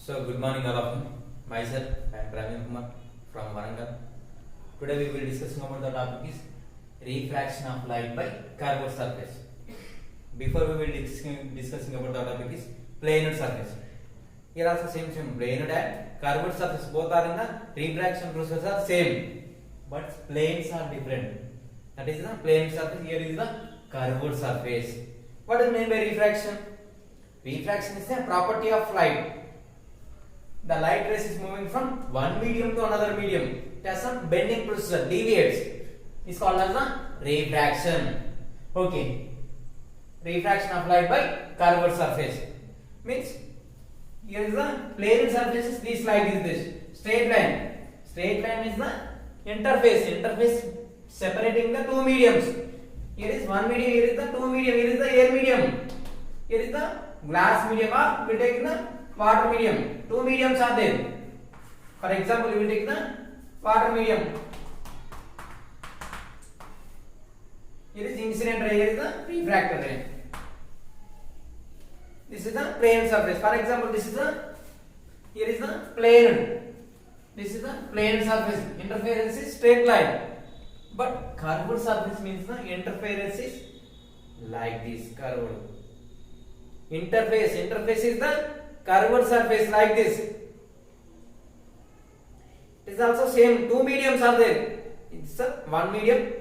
So good morning all of you. Myself, I am Praveen Kumar from Warangal. Today we will be discussing about the topic is refraction of light by curved surface. Before we will discussing about the topic is planar surface. Here also same planar and curved surface, both are in the refraction process are same, but planes are different. That is the plane surface. Here is the curved surface. What is meant by refraction? Refraction is a property of light. The light rays is moving from one medium to another medium. It has some bending process, deviates. It's called as the refraction. Okay. Refraction of light by curved surface. Means here is the plane surface. This light is this straight line. Straight line is the interface. Interface separating the two mediums. Here is one medium. Here is the two medium. Here is the air medium. Here is the glass medium, or we take the water medium. Two mediums are there. For example, we will take the water medium. Here is incident ray, here is the refracted ray. This is the plane surface. For example, this is the here is the plane. This is the plane surface. Interference is straight line. But curved surface means the interference is like this, curved. Interface is the curved surface like this. It is also same, two mediums are there. It's a one medium.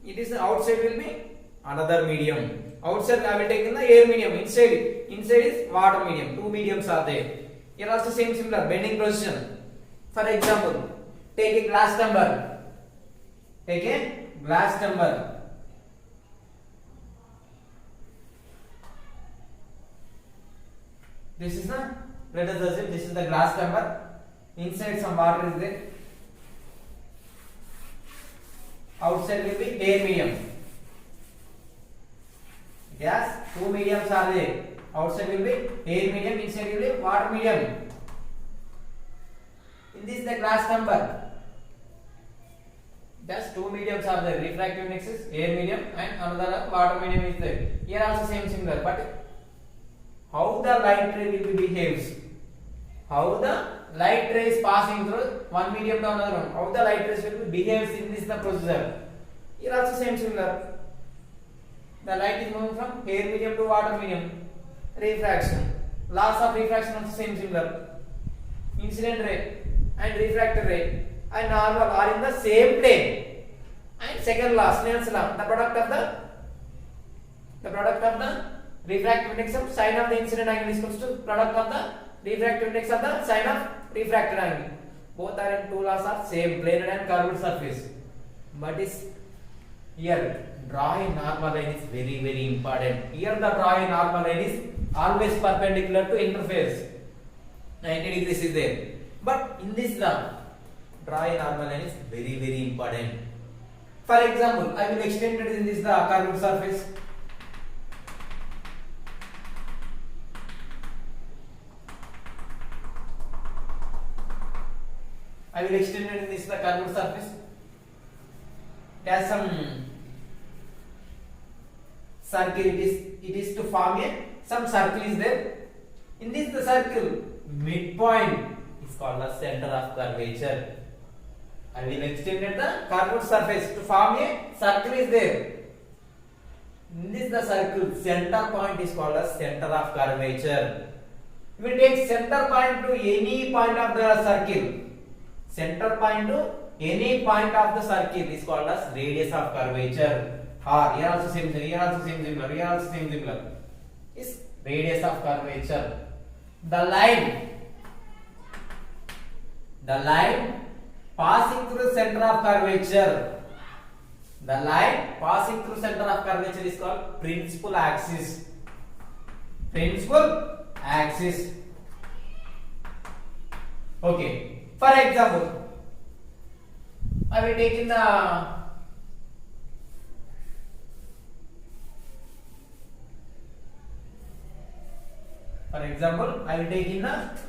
It is outside will be another medium. Outside I will take in the air medium. Inside is water medium. Two mediums are there. Here also same similar bending position. For example, take a glass tumbler. Take a glass tumbler. This is the, let us assume this is the glass tumbler. Inside some water is there. Outside will be air medium. Yes, two mediums are there. Outside will be air medium, inside will be water medium. In this the glass tumbler. Thus two mediums are there. Refractive index is air medium and another water medium is there. Here also same similar, but how the light ray will be behaves? How the light ray is passing through one medium to another one? How the light rays will be behaves in this the procedure? Here also same similar. The light is moving from air medium to water medium. Refraction. Laws of refraction also same similar. Incident ray and refracted ray and normal are in the same plane. And second law, Snell's law, the product of the refractive index of sine of the incident angle is equals to product of the refractive index of the sine of refracted angle. Both are in two laws are same, planar and curved surface. But is here draw a normal line is very important. Here the draw a normal line is always perpendicular to interface. 90 degrees is there. But in this law, draw a normal line is very important. For example, I will extend it in this the curved surface. I will extend it in this the curved surface. It has some circle. It is to form some circle is there. In this the circle midpoint is called the center of curvature. I will extend the curved surface to form a circle is there. In this the circle center point is called as center of curvature. We will take center point to any point of the circle. Center point to any point of the circle is called as radius of curvature. Here also same similar. Here also same similar. Is radius of curvature. The line passing through the center of curvature. The line passing through center of curvature is called principal axis. Principal axis. Okay. For example, I will take in the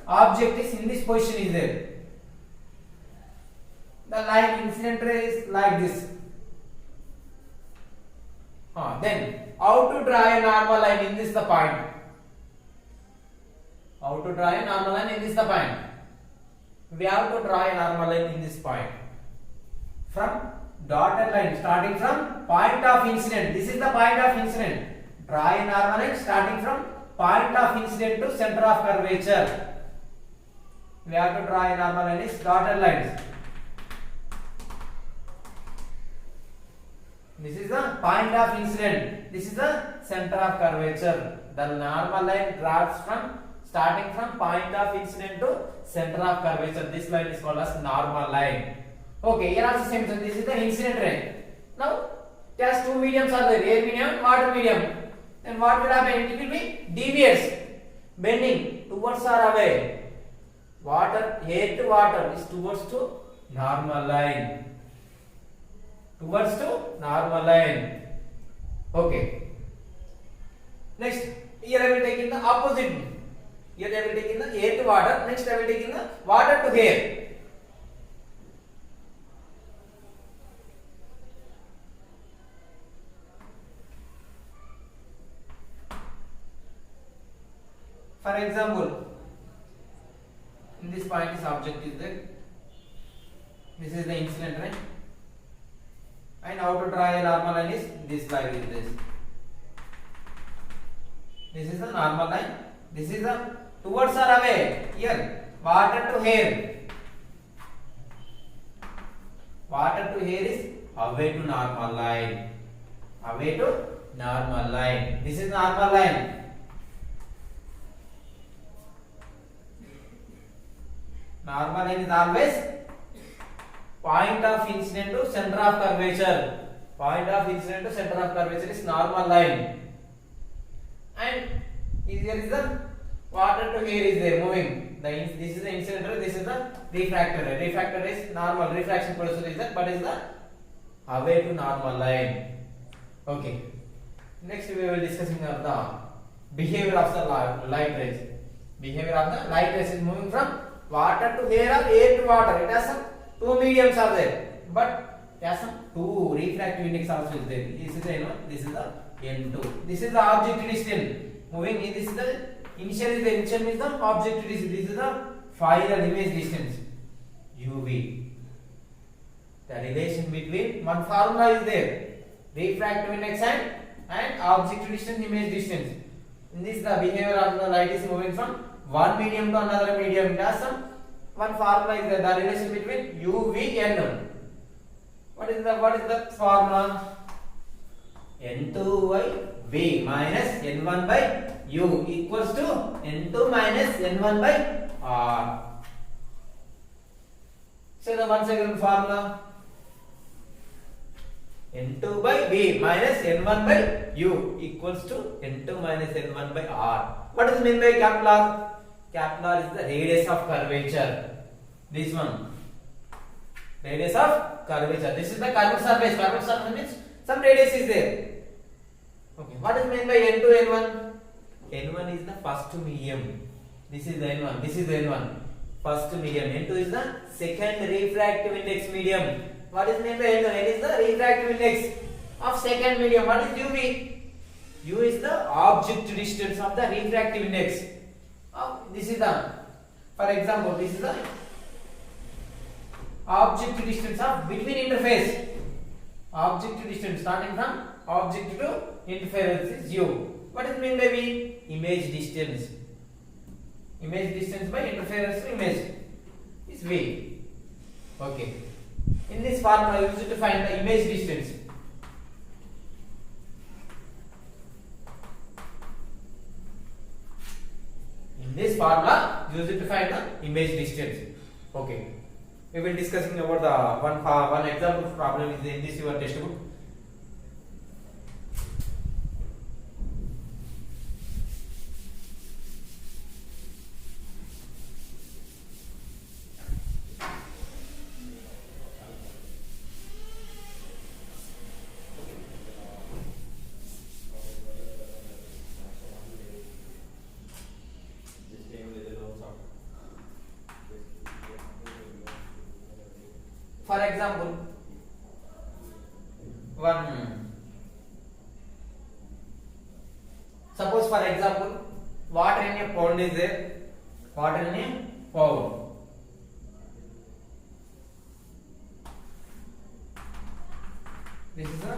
object is in this position is there. The line incident ray is like this. Then how to draw a normal line in this the point? How to draw a normal line in this the point? We have to draw a normal line in this point. From dotted line starting from point of incident. This is the point of incident. Draw a normal line starting from point of incident to center of curvature. We have to draw a normal line is dotted lines. This is the point of incident. This is the center of curvature. The normal line draws from starting from point of incident to center of curvature. This line is called as normal line. Okay, here also same. So this is the incident line. Now, just two mediums are there: air medium, water medium. Then what will happen? It will be deviates, bending towards or away. Water, air to water is towards to normal line. Towards to normal line. Okay. Next, here I will take in the opposite. Here I will take in the air to water. Next, I will take in the water to air. For example, in this point, this object is there. This is the incident, right? And how to draw a normal line is this line is this. This is the normal line. This is the towards or away. Here, water to air. Water to air is away to normal line. Away to normal line. This is normal line. Normal line is always point of incident to center of curvature. Point of incident to center of curvature is normal line. And here is the water to air is there moving. This is the incident ray, this is the refractor ray. Refractor is normal, refraction producer is that, but is the away to normal line. Okay. Next we will discussing the behavior of the light rays. Behavior of the light rays is moving from water to air or air to water. It has some two mediums are there, but it has some two refractive index also is there. This is the N1, this is the N2. This is the object distance moving in. This is the initial is the object distance. This is the final image distance UV. The relation between one formula is there: refractive index and object distance, image distance. In this, the behavior of the light is moving from one medium to another medium. It has some one formula is there, the relation between UV and N1. What is the formula? N2 by V minus N1 by U equals to N2 minus N1 by R. So the once again formula: N2 by V minus N1 by U equals to N2 minus N1 by R. What is meant by capital R? Capital R is the radius of curvature. This one, radius of curvature. This is the curved surface. Curved surface means some radius is there. Okay. What is meant by N2, N1? N1 is the first medium. This is the N1. This is the N1. First medium. N2 is the second refractive index medium. What is meant by N2? N is the refractive index of second medium. What is UV? U is the object distance of the refractive index. This is the, for example, this is the object distance of between interface. Object distance starting from object to interference is U. What is meant by V? Image distance. Image distance by interference to image is V. Okay. In this formula, use it to find the image distance. In this formula, use it to find the image distance. Okay. We will discussing about the one example problem is in this your textbook. For example, suppose for example, water in a pond is there water in a pond. This is a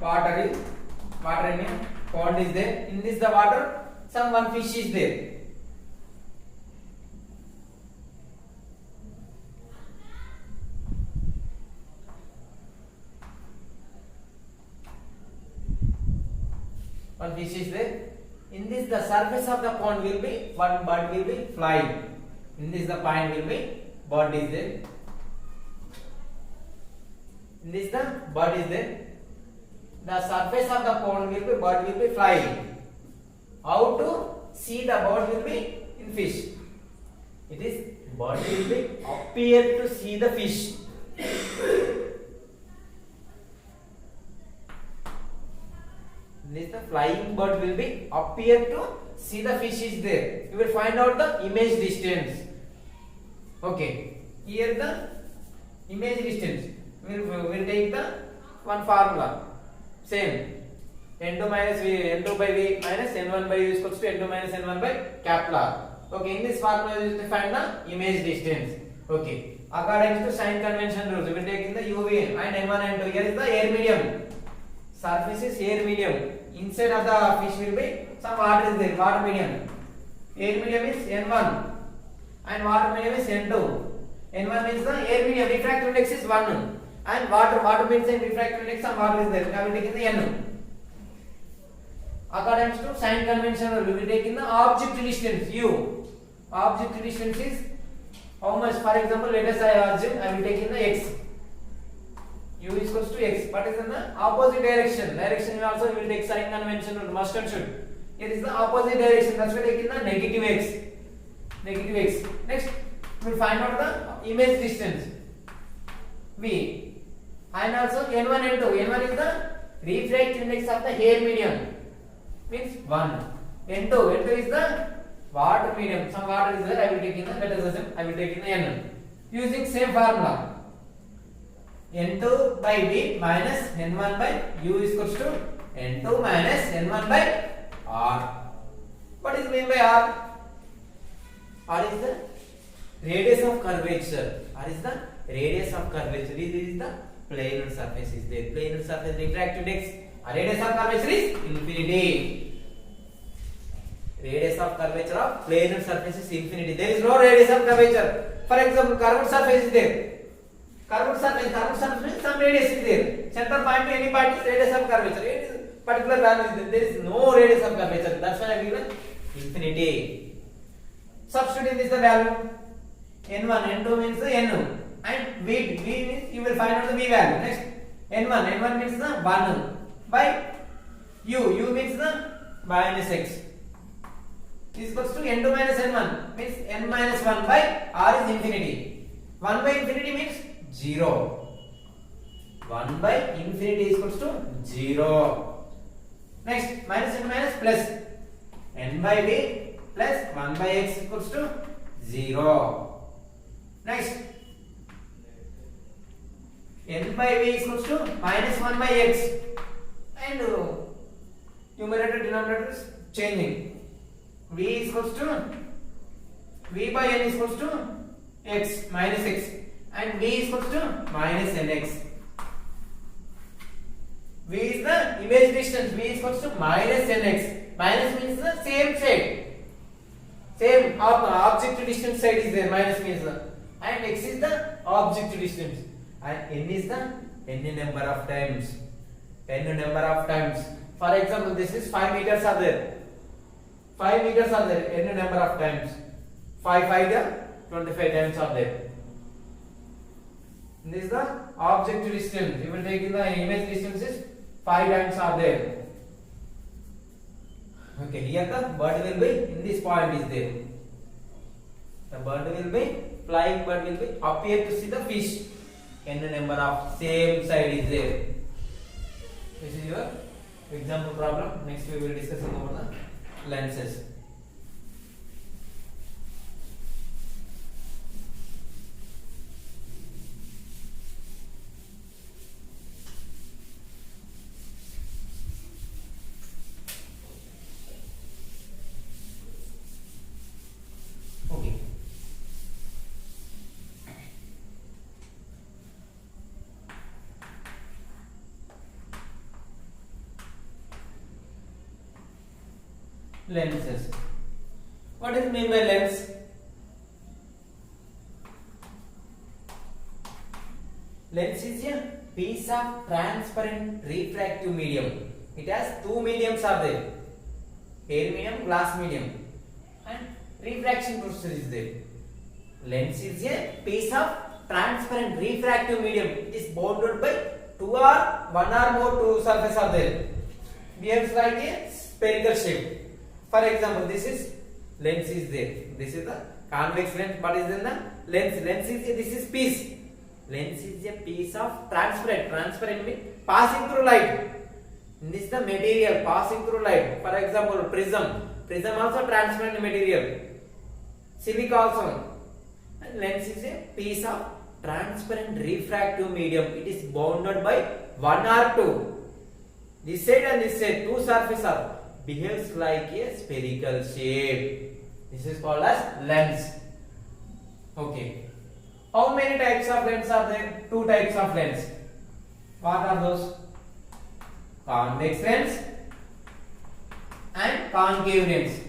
water in a pond is there. In this the water, some one fish is there. One fish is there. In this the surface of the pond will be one bird will be flying. In this the pond will be bird is there. In this the bird is there. The surface of the pond will be bird will be flying. How to see the bird will be in fish? It is bird will be appear to see the fish. This the flying bird will be appear to see the fish is there. You will find out the image distance. Okay. Here the image distance. We'll take the one formula. Same. N2 minus V, N2 by V minus N1 by U is equals to N2 minus N1 by capital R. Okay. In this formula, you will find the image distance. Okay. According to sign convention rules, we will take in the UV and N1 and N2. Here is the air medium. Surface is air medium. Inside of the fish will be some water is there, water medium. Air medium is N1 and water medium is N2. N1 means the air medium, refractive index is 1 and water means the refractive index, some water is there. I will take in the N. According to sign convention, we will take in the object distance U. Object distance is how much? For example, let us assume I will take in the X. U is equals to X. What is in the opposite direction? Direction you also will take sign convention, must and should. Here is the opposite direction. That's why take in the negative X. Negative X. Next, we will find out the image distance V. And also N1 and N2. N1 is the refractive index of the air medium. Means 1. N2 is the water medium. Some water is there. I will take in the, let us assume I will take in the N. Using same formula. N2 by V minus N1 by U is equals to N2 minus N1 by R. What is meant by R? R is the radius of curvature. R is the radius of curvature. This is the planar surface is there. Planar surface refractive index. Radius of curvature is infinity. Radius of curvature of planar surface is infinity. There is no radius of curvature. For example, curved surface is there. Curved surface means some radius is there. Center point to any point is radius of curvature. It is particular value is there. There is no radius of curvature. That's why I given infinity. Substitute in this the value. N1, N2 means the N. And V means you will find out the V value. Next, N1 means the 1 by U means the minus X. Is equals to N2 minus N1 means N minus 1 by R is infinity. 1 by infinity means 0. 1 by infinity is equals to 0. Next, minus N minus plus N by V plus 1 by X equals to 0. Next, N by V is equals to minus 1 by X and numerator denominator is changing. V is equals to V by N is equals to X minus X and V is equals to minus NX. V is the image distance. V is equals to minus NX. Minus means the same side. Same object distance side is there. Minus means the, and X is the object distance. And N is the N number of times. N number of times. For example, this is 5 meters are there. 5 meters are there. N number of times. 5 25 times are there. This is the object distance. You will take in the image distances 5 times are there. Okay, here the bird will be in this point is there. The bird will be flying bird will be appear to see the fish. N number of same side is there. This is your example problem. Next we will discuss about the lenses. Okay. lenses. What is mean by lens? Lens is a piece of transparent refractive medium. It has two mediums are there, air medium, glass medium, and refraction process is there. Lens is a piece of transparent refractive medium. It is bounded by two or one or more two surfaces are there. Behaves like a spherical shape. For example, this is lens is there. This is the convex lens. What is then the lens? Lens is this is piece. Lens is a piece of transparent. Transparent means passing through light. This is the material passing through light. For example, prism. Prism also transparent material. Silica also. And lens is a piece of transparent refractive medium. It is bounded by one or two. This side and this side, two surfaces are behaves like a spherical shape. This is called as lens. Okay. How many types of lens are there? Two types of lens. What are those? Convex lens and concave lens.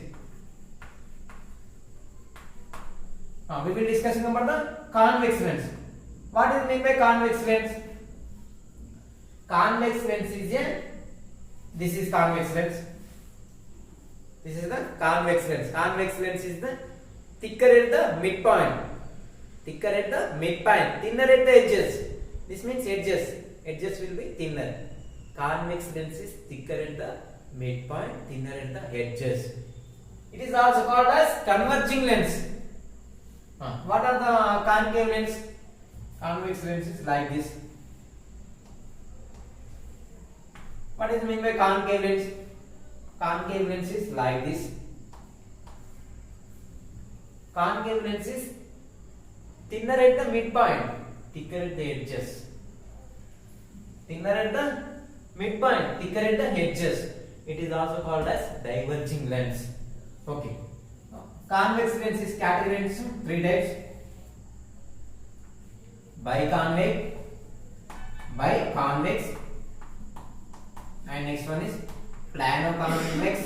We will be discussing about the convex lens. What is meant by convex lens? Convex lens is a this is convex lens. This is the convex lens. Convex lens is the thicker at the midpoint. Thicker at the midpoint, thinner at the edges. This means edges. Edges will be thinner. Convex lens is thicker at the midpoint, thinner at the edges. It is also called as converging lens. What are the concave lens? Convex lens is like this. What is meant by concave lens? Concave lens is like this. Concave lens is thinner at the midpoint, thicker at the edges. Thinner at the midpoint, thicker at the edges. It is also called as diverging lens. Okay. Convex lens is categorized into three types: biconvex, biconvex, and next one is plano-convex.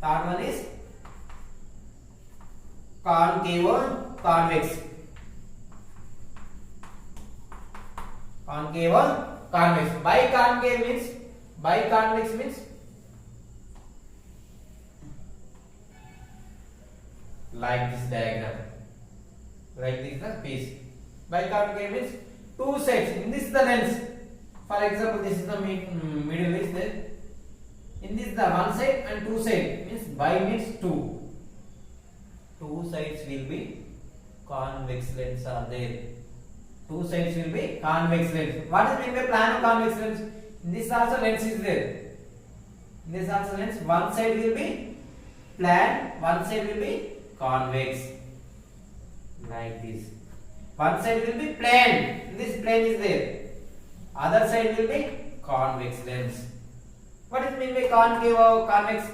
Third one is concavo-convex. Concavo-convex. Biconvex means like this diagram. Like this the piece. Biconcave means two sides. In this the lens. For example, this is the middle is there. In this the one side and two side means bi means two. Two sides will be convex lens are there. Two sides will be convex lens. What is meant by plano-convex lens? In this also lens is there. In this also lens, one side will be plan, one side will be convex. Like this. One side will be plane. This plane is there. Other side will be convex lens. What is meant by concave or convex?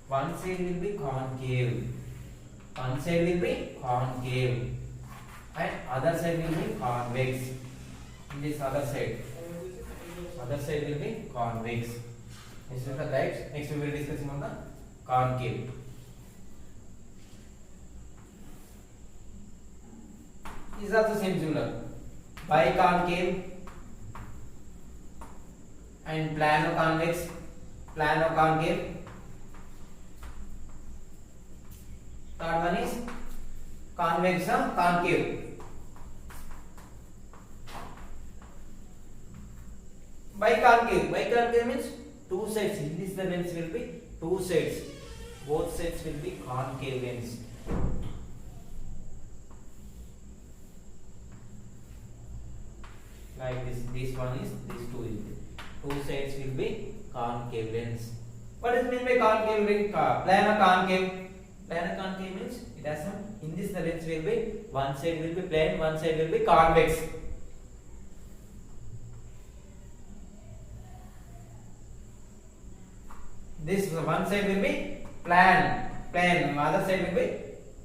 One side will be concave. One side will be concave. And other side will be convex. In this other side will be convex. This is the types. Next we will discuss on the concave. This is also same similar. Biconcave and plano-convex. Plano-concave. Third one is convex and concave. Biconcave means two sides. In this the lens will be two sides. Both sides will be concave lens. Like this. This one is this two is two sides will be concave lens. What is meant by concave lens? Plano-concave. Plano-concave means it has some. In this the lens will be one side will be plane, one side will be convex. This one side will be plane, other side will be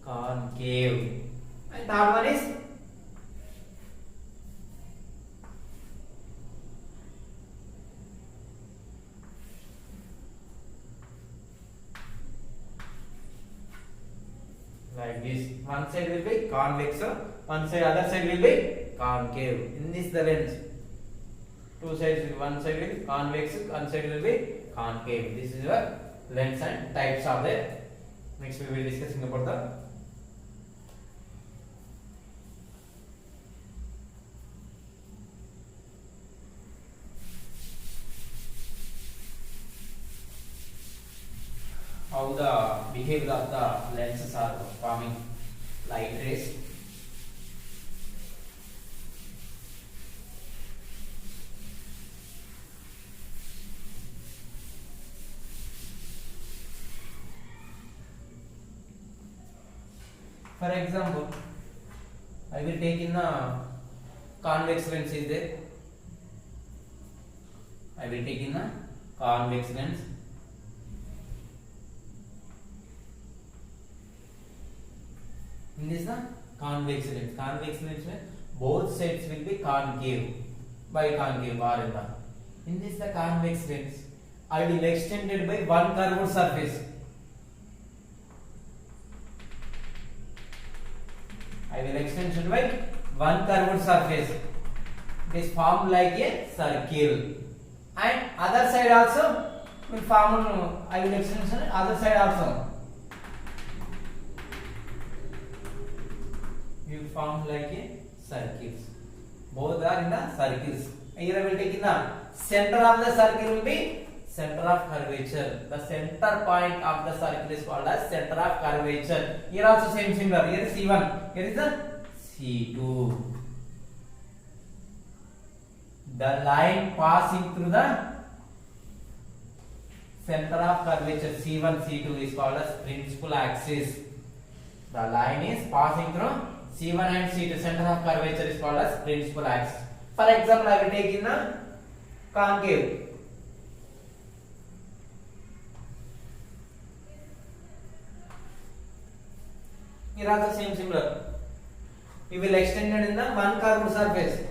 concave, and third one is like this. One side will be convex, one side other side will be concave. In this the lens, two sides will, one side will be convex, one side will be concave. This is your lens and types are there. Next we will be discussing about the how the behavior of the lenses are forming light rays. For example, I will take in a convex lens is there. I will take in a convex lens. In this the convex lens. Convex lens means both sides will be concave by concave bar in the. In this the convex lens, I will extend it by one curved surface. I will extend it by one curved surface. It is formed like a circle, and other side also will form. I will extend it other side also. You form like a circles. Both are in the circles. Here I will take in the center of the circle will be center of curvature. The center point of the circle is called as center of curvature. Here also same similar. Here is C1. Here is the C2. The line passing through the center of curvature C1, C2 is called as principal axis. The line is passing through C1 and C2, center of curvature is called as principal axis. For example, I will take in the concave. Here also same similar. We will extend it in the one curved surface.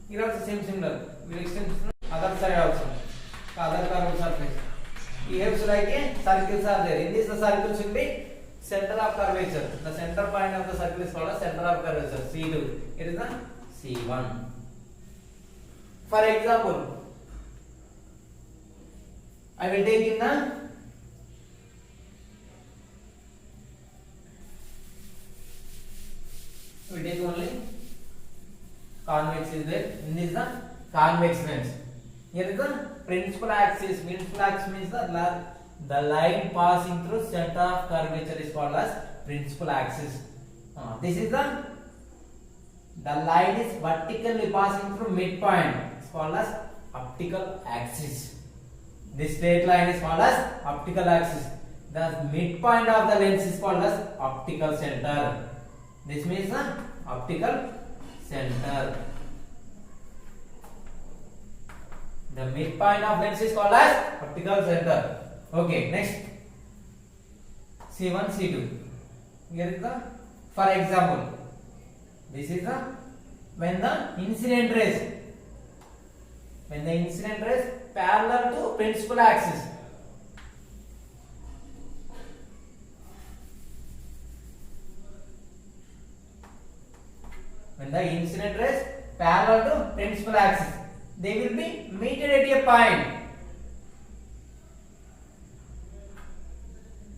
Here also same similar. We will extend it to the other side also. The other curved surface. Here like a circles are there. In this the circle should be center of curvature. The center point of the circle is called as center of curvature. C2. It is the C1. For example, I will take in the we take only convex is there. In this the convex lens. Here is the principal axis. Principal axis means the line passing through center of curvature is called as principal axis. This is the line is vertically passing through midpoint. It's called as optical axis. This straight line is called as optical axis. The midpoint of the lens is called as optical center. This means the optical center. The midpoint of lens is called as optical center. Okay, next C1, C2. Here is the, for example, this is the when the incident rays parallel to principal axis. When the incident rays parallel to principal axis, they will be meted at a point.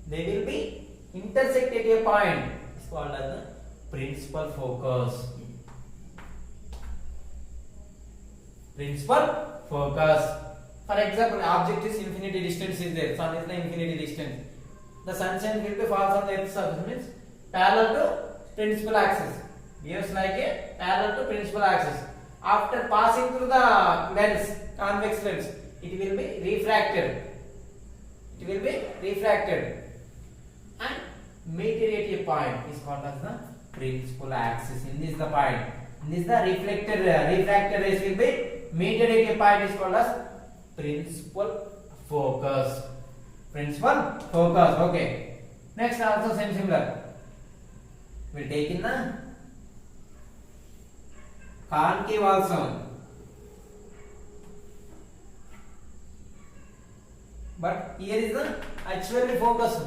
They will be intersect at a point. It's called as the principal focus. Principal focus. For example, object is infinity distance is there. Sun is the infinity distance. The sunshine will be falls on the earth's surface, means parallel to principal axis. Behaves like a parallel to principal axis. After passing through the lens, convex lens, it will be refracted. It will be refracted and meted at a point is called as the principal axis. In this the point. In this the refracted rays will be meted at a point is called as principal focus. Principal focus. Okay. Next also same similar. We take in the concave also. But here is the actually focus.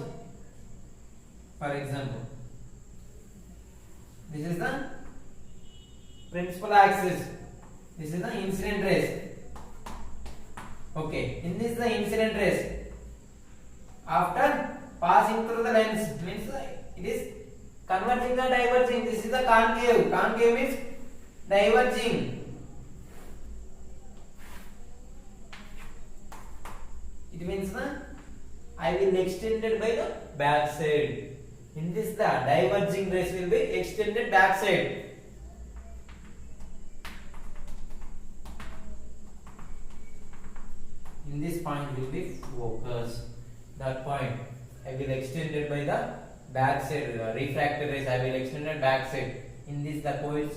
For example, this is the principal axis. This is the incident rays. Okay, in this the incident rays. After passing through the lens, means it is converging or diverging. This is the concave. Concave means diverging. It means I will extended by the back side. In this the diverging rays will be extended back side. In this point will be focus. That point I will extended by the back side. Refracted rays I will extended back side. In this the points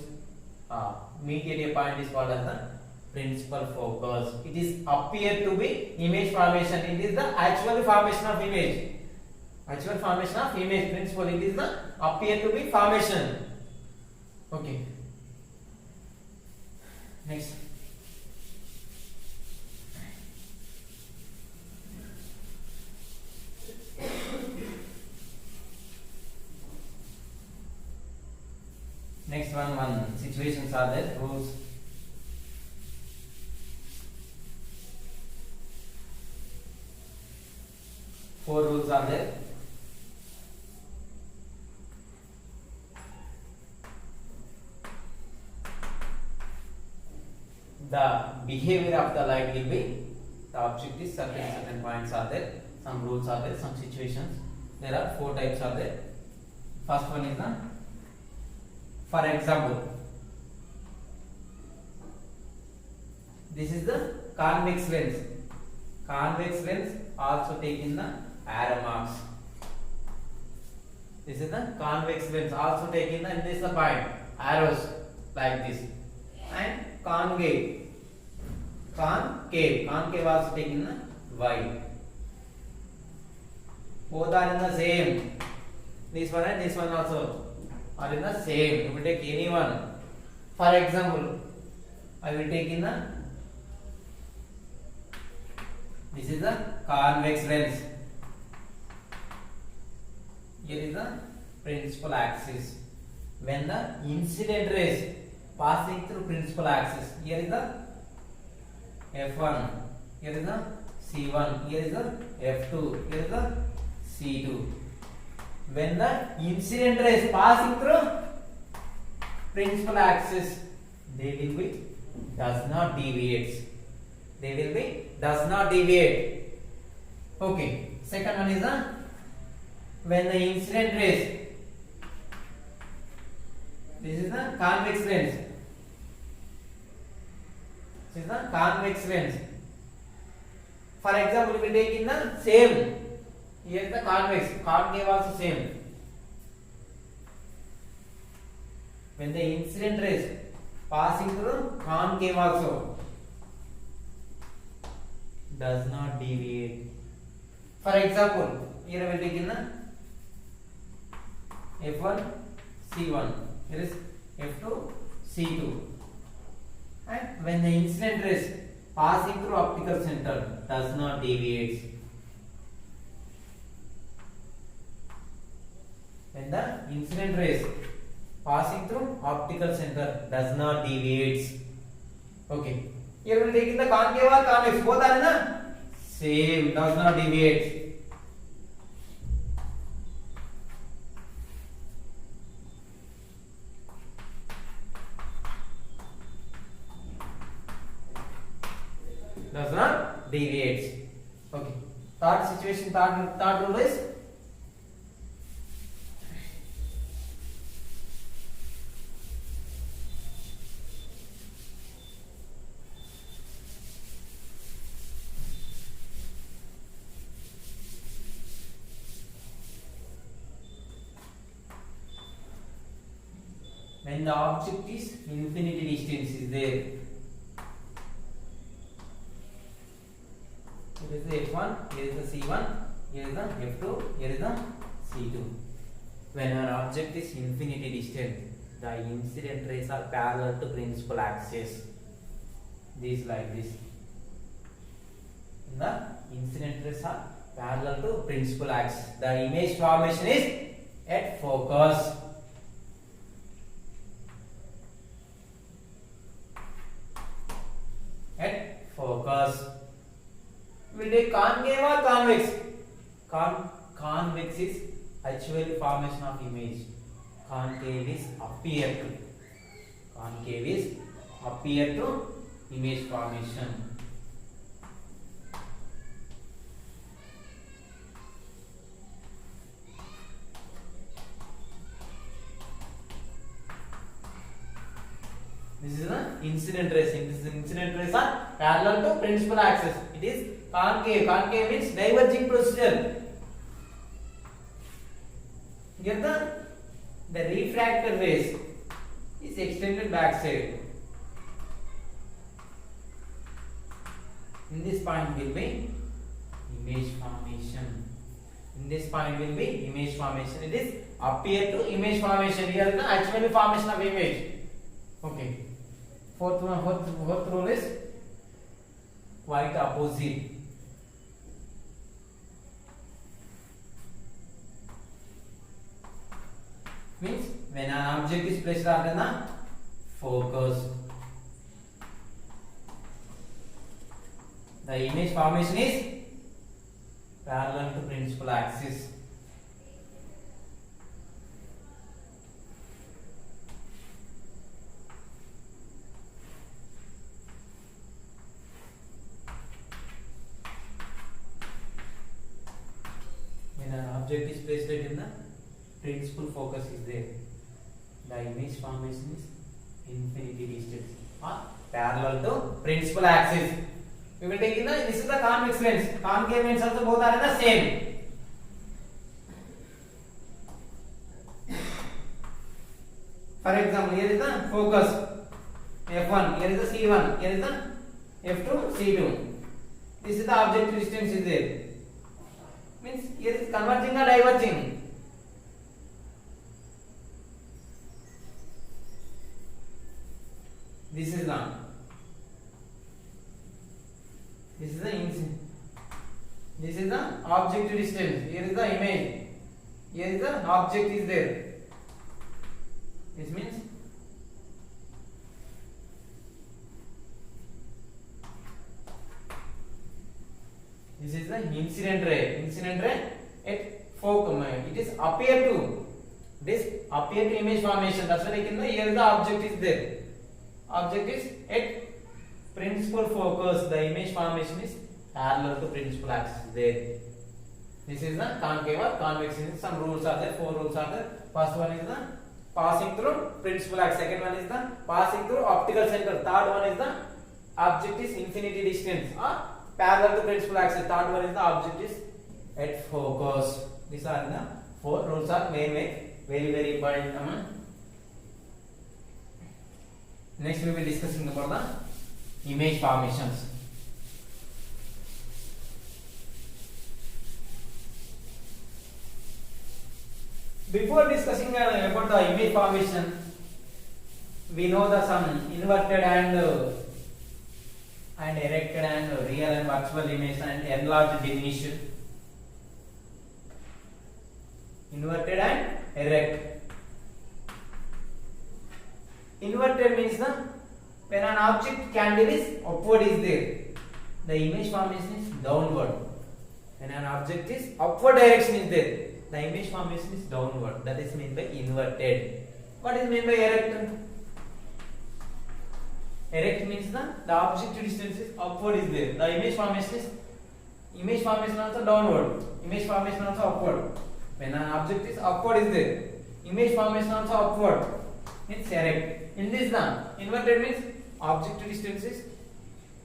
median point is called as the principal focus. It is appear to be image formation. It is the actual formation of image. Actual formation of image principle. It is the appear to be formation. Okay. Next. Next one situations are there. Rules. Four rules are there. The behavior of the light will be the object is certain points are there. Some rules are there. Some situations. There are four types are there. First one is the, for example, this is the convex lens. Convex lens also taking the arrow marks. This is the convex lens also taking the, this is the point, arrows like this. And concave also taking the white. Both are in the same. This one and this one also are in the same. You will take any one. For example, I will take in the, this is the convex lens. Here is the principal axis. When the incident rays passing through principal axis, here is the F1, here is the C1, here is the F2, here is the C2. When the incident rays passing through principal axis, they will be does not deviate. They will be does not deviate. Okay. Second one is the, when the incident rays, this is the convex lens. This is the convex lens. For example, we take in the same. Here is the convex. Concave also same. When the incident rays passing through concave also does not deviate. For example, here we take in the F1, C1. Here is F2, C2. And when the incident rays passing through optical center does not deviate. When the incident rays passing through optical center does not deviate. Okay. Here we will take in the concave or convex. Both are in the same. Does not deviate. Does not deviate. Okay. Third situation, third rule is, when the object is infinity distance is there. It is the F1 here is the C1, here is the F2, here is the C2. When an object is infinity distant, the incident rays are parallel to principal axis. This like this. The incident rays are parallel to principal axis. The image formation is at focus. At focus. Will take concave or convex? Convex is actual formation of image. Concave is appear to. Concave is appear to image formation. This is the incident rays. This incident rays are parallel to principal axis. It is concave. Concave means diverging procedure. Here the refracted rays is extended backside. In this point will be image formation. In this point will be image formation. It is appear to image formation. Here the actual formation of image. Okay. Fourth rule is quite opposite. Means when an object is placed at the focus, the image formation is parallel to principal axis. When an object is placed in the principal focus is there, the image formation is infinity distance or parallel to principal axis. We will take in the, this is the convex lens. Concave lens also both are the same. For example, here is the focus F1, here is the C1, here is the F2, C2. This is the objective distance is there. Means here is converging or diverging. This is the objective distance. Here is the image. Here is the object is there. This means this is the incident ray. Incident ray at focus. It is appear to. This appear to image formation. That's why here the object is there. Object is at principal focus. The image formation is parallel to principal axis there. This is the concave or convex. Some rules are there. 4 rules are there. First one is the passing through principal axis. Second one is the passing through optical center. Third one is the object is infinity distance or parallel to principal axis. Third one is the object is at focus. These are the 4 rules are very important. Next we will be discussing about the image formations. Before discussing about the image formation, we know the some inverted and erected and real and virtual image and enlarged diminished. Inverted and erect. Inverted means when an object candle is upward is there, the image formation is downward. When an object is upward direction is there, the image formation is downward. That is meant by inverted. What is meant by erect? Erect means the object distance is upward is there. The image formation also downward. Image formation also upward. When an object is upward is there, image formation also upward. It's erect. In this inverted means object distance is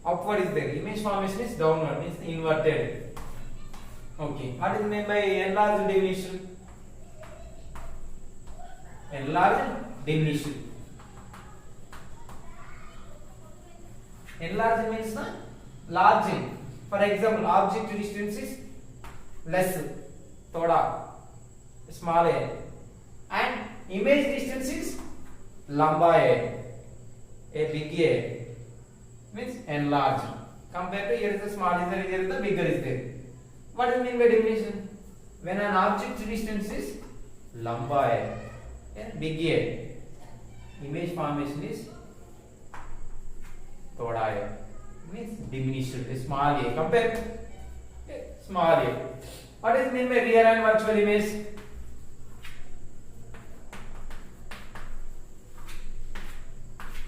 upward is there. Image formation is downward, means inverted. Okay. What is meant by enlarged diminished? Enlarged diminished. Enlarged means the larging. For example, object distance is less, thoda, small a, and image distance is lamba a big a, means enlarged. Compared to here is the small is there, here is the bigger is there. What does it mean by definition? When an object distance is lamba a, big a, image formation is thoda a, means diminished, small a, compare small a. What does it mean by real and virtual image?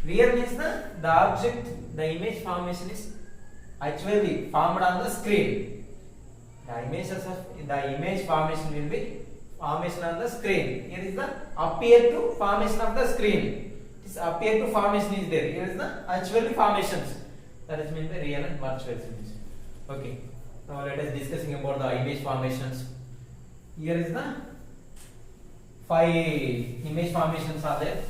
Real means the object, the image formation is actually formed on the screen. The image formation will be formation on the screen. Here is the appear to formation of the screen. This appear to formation is there. Here is the actual formations. That is meant by real and virtual image. Okay. Now let us discussing about the image formations. Here is the 5 image formations are there.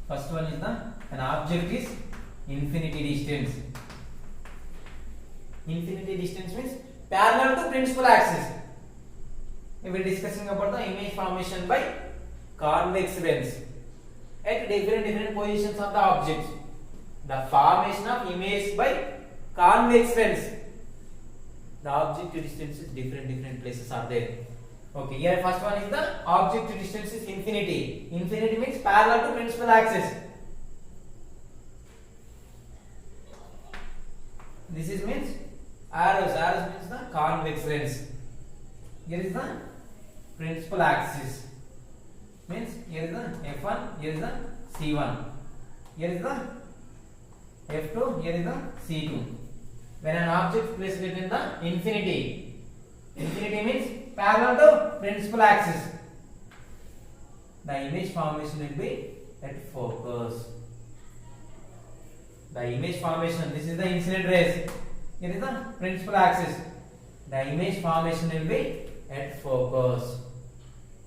First one is an object is infinity distance. Infinity distance means parallel to principal axis. We will discussing about the image formation by convex lens at different positions of the object. The formation of image by convex lens. The object distance is different places are there. Okay, here first one is the object distance is infinity. Infinity means parallel to principal axis. This is means arrows. Arrows means the convex lens. Here is the principal axis. Means here is the F1, here is the C1. Here is the F2, here is the C2. When an object is placed within the infinity, infinity means parallel to principal axis, the image formation will be at focus. The image formation, this is the incident rays, here is the principal axis, the image formation will be at focus,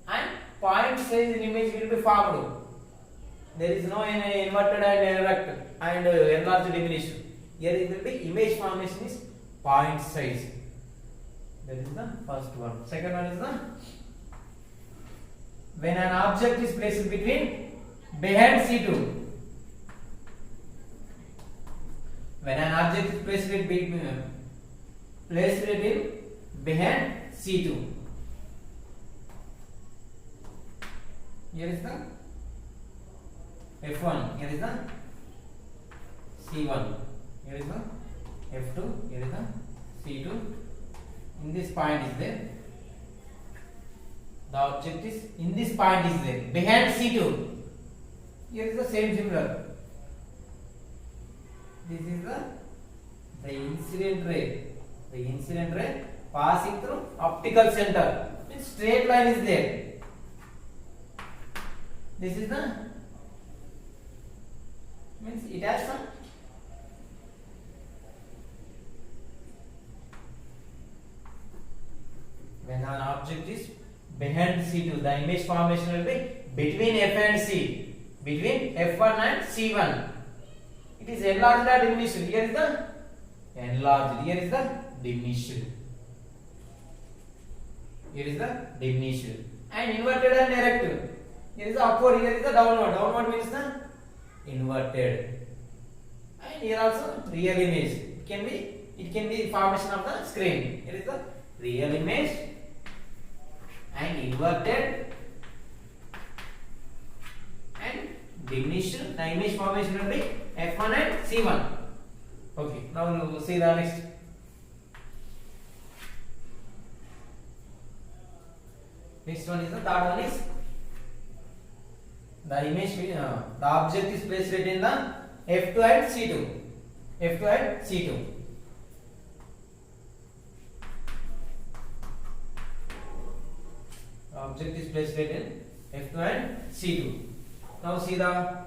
and point size in image will be formed. There is no inverted and erect and enlarged diminished. Here it will be image formation is point size. That is the first one. Second one is the when an object is placed between behind C2. When an object is placed between behind C2. Here is the F1. Here is the C1. Here is the F2. Here is the C2. In this point is there. The object is in this point is there. Behind C2. Here is the same similar. This is the incident ray. The incident ray passing through optical center. Means straight line is there. This is the means it has some when an object is behind C2, the image formation will be between F and C, between F1 and C1. It is enlarged or diminished. Here is the enlarged. Here is the diminished. Here is the diminished. And inverted and erect. Here is the upward. Here is the downward. Downward means the inverted. And here also real image. It can be formation of the screen. Here is the real image and inverted and diminished. The image formation will be F1 and C1. Okay, now we will see the next. Next one is the third one is the image. The object is placed in the F2 and C2. F2 and C2. Object is placed in F2 and C2. Now see the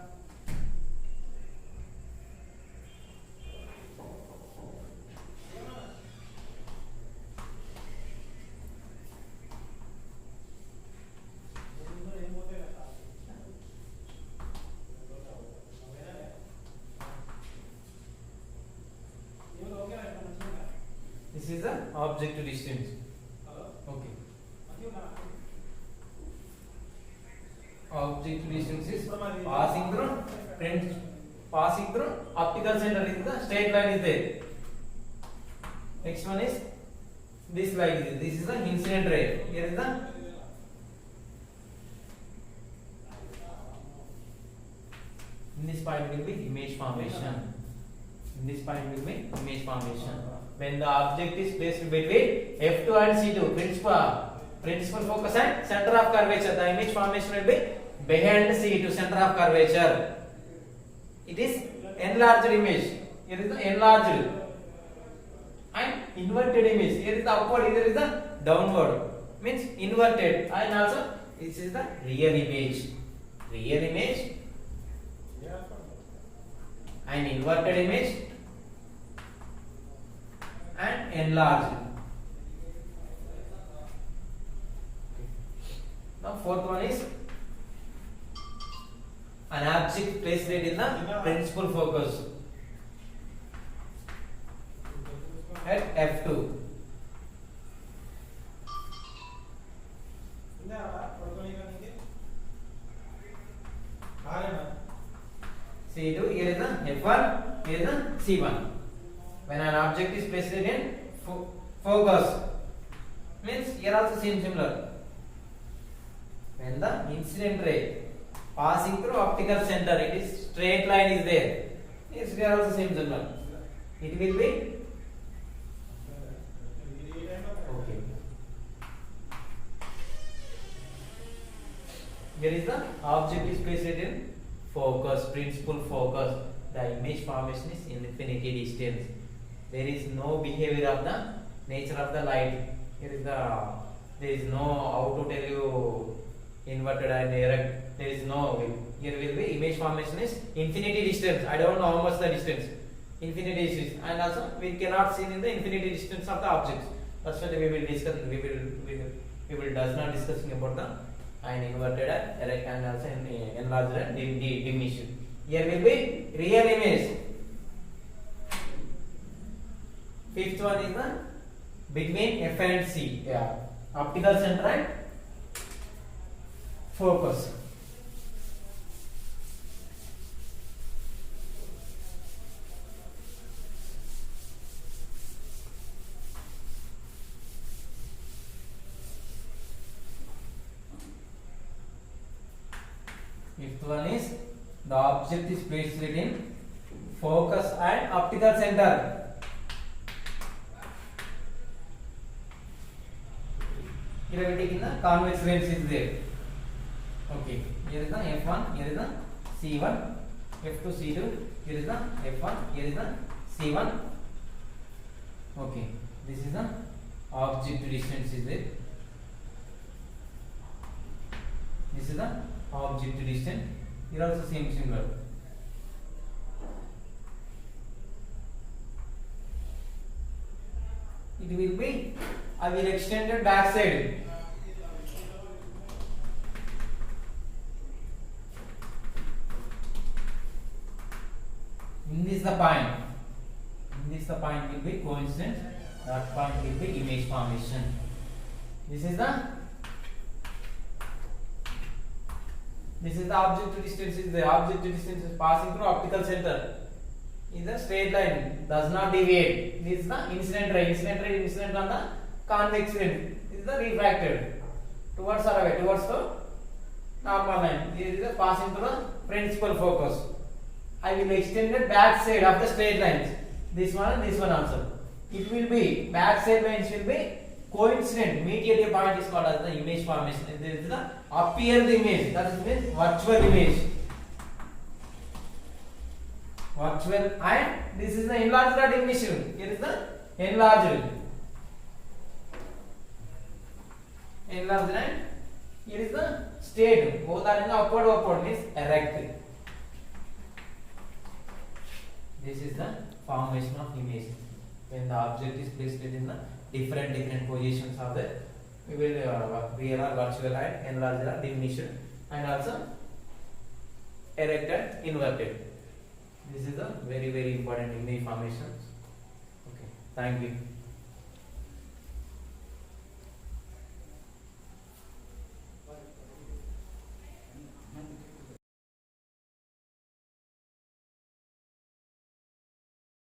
This is the object distance. Okay. Object distance is passing through optical center is the straight line is there. Next one is this like this. This is the incident ray. Here is the in this point will be image formation. In this point will be image formation. When the object is placed between F2 and C2, principal focus and center of curvature, the image formation will be behind C2, center of curvature. It is enlarged image. Here is the enlarged and inverted image. Here is the upward, here is the downward. Means inverted. And also this is the real image. Real image and inverted image and enlarged. Now fourth one is an object placed in the principal focus at F2. C2, here is the F1, here is the C1. When an object is placed in focus, means here also same similar. When the incident ray passing through optical center, it is straight line is there. Yes, here also same similar. It will be okay. Here is the object is placed in focus, principal focus. The image formation is infinity distance. There is no behavior of the nature of the light. Here is there is no how to tell you inverted and erect. There is no here will be image formation is infinity distance. I don't know how much the distance. Infinity distance, and also we cannot see in the infinity distance of the objects. That's why we will discuss. We will does not discussing about the and inverted and erect and also enlarged and diminished. Here will be real image. Fifth one is the between F and C. Yeah. Optical center and focus. Fifth one is the object is placed in focus and optical center. Here we take in the convex lens is there. Okay. Here is the F1. Here is the C1. F2, C2. Here is the F1. Here is the C1. Okay. This is the object distance is there. This is the object distance. Here also same similar. It will be I will extend it back side. In this the point. In this the point will be coincidence. That point will be image formation. This is the object distance is the object distance is passing through optical center. Is a straight line, does not deviate. This is the incident ray. Incident on the convex lens. This is the refracted. Towards or away? Towards the normal line. This is the passing through the principal focus. I will extend the back side of the straight lines. This one and this one also. It will be back side lines will be coincident. Mediative point is called as the image formation. This is the appear the image. That is means virtual image. Virtual and this is the enlarged or diminished. Here is the enlarged. Enlarged and here is the straight. Both are in the upward means erect. This is the formation of image. When the object is placed in the different positions of the we will real or virtual and enlarged or diminished and also erect and inverted. This is a very important image formation. Okay, thank you.